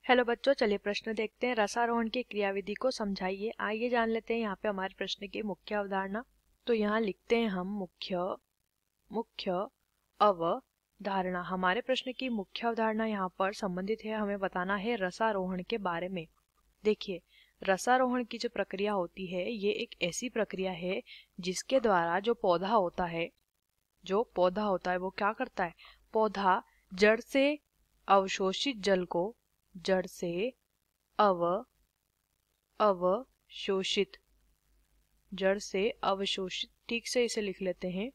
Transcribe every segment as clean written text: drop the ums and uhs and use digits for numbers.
Hello बच्चों, चलिए प्रश्न देखते हैं। रसारोहण की क्रियाविधि को समझाइए। आइए जान लेते हैं यहाँ पे हमारे प्रश्न की मुख्य अवधारणा। तो यहाँ लिखते हैं हम मुख्य अवधारणा। हमारे प्रश्न की मुख्य अवधारणा यहाँ पर संबंधित है, हमें बताना है रसारोहण के बारे में। देखिए, रसारोहण की जो प्रक्रिया होती है ये एक ऐसी प्रक्रिया है जिसके द्वारा जो पौधा होता है वो क्या करता है। पौधा जड़ से अवशोषित जल को जड़ से अवशोषित ठीक से इसे लिख लेते हैं।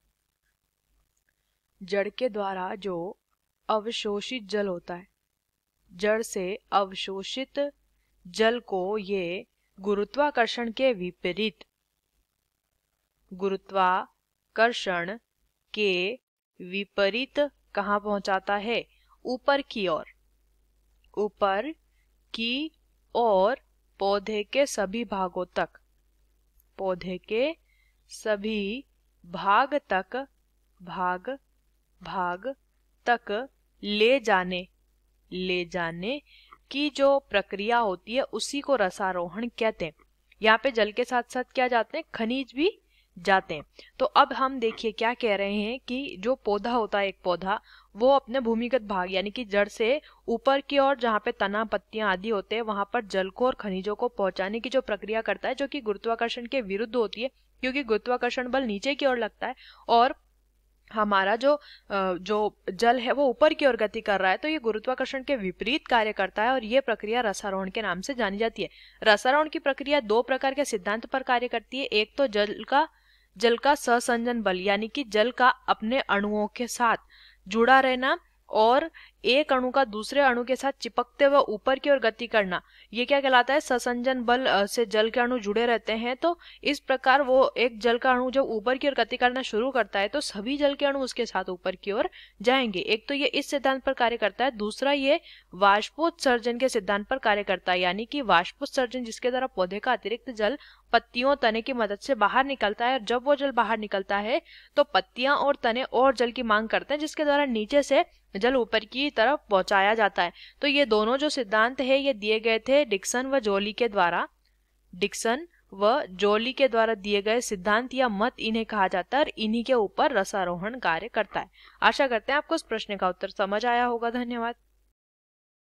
जड़ के द्वारा जो अवशोषित जल होता है, जड़ से अवशोषित जल को ये गुरुत्वाकर्षण के विपरीत कहाँ पहुंचाता है? ऊपर की ओर पौधे के सभी भाग तक ले जाने की जो प्रक्रिया होती है उसी को रसारोहण कहते हैं। यहाँ पे जल के साथ साथ क्या जाते हैं? खनिज भी जाते हैं। तो अब हम देखिए क्या कह रहे हैं कि जो पौधा होता है, एक पौधा, वो अपने भूमिगत भाग यानी कि जड़ से ऊपर की ओर जहाँ पे तना पत्तियां आदि होते हैं वहां पर जल को और खनिजों को पहुंचाने की जो प्रक्रिया करता है, जो कि गुरुत्वाकर्षण के विरुद्ध होती है, क्योंकि गुरुत्वाकर्षण बल नीचे की ओर लगता है और हमारा जो जल है वो ऊपर की ओर गति कर रहा है। तो ये गुरुत्वाकर्षण के विपरीत कार्य करता है और ये प्रक्रिया रसारोहण के नाम से जानी जाती है। रसारोहण की प्रक्रिया दो प्रकार के सिद्धांत पर कार्य करती है। एक तो जल का सहसंजन बल यानी कि जल का अपने अणुओं के साथ जुड़ा रहना और एक अणु का दूसरे अणु के साथ चिपकते हुए ऊपर की ओर गति करना, ये क्या कहलाता है? सहसंजन बल से जल के अणु जुड़े रहते हैं। तो इस प्रकार वो एक जल का अणु जब ऊपर की ओर गति करना शुरू करता है तो सभी जल के अणु उसके साथ ऊपर की ओर जाएंगे। एक तो ये इस सिद्धांत पर कार्य करता है, दूसरा ये वाष्पोत्सर्जन के सिद्धांत पर कार्य करता है, यानी कि वाष्पोत्सर्जन जिसके द्वारा पौधे का अतिरिक्त जल पत्तियों तने की मदद से बाहर निकलता है और जब वो जल बाहर निकलता है तो पत्तियां और तने और जल की मांग करते हैं, जिसके द्वारा नीचे से जल ऊपर की तरफ पहुंचाया जाता है। तो ये दोनों जो सिद्धांत है ये दिए गए थे डिक्सन व जोली के द्वारा दिए गए सिद्धांत या मत इन्हें कहा जाता है और इन्हीं के ऊपर रसारोहण कार्य करता है। आशा करते हैं आपको इस प्रश्न का उत्तर समझ आया होगा। धन्यवाद।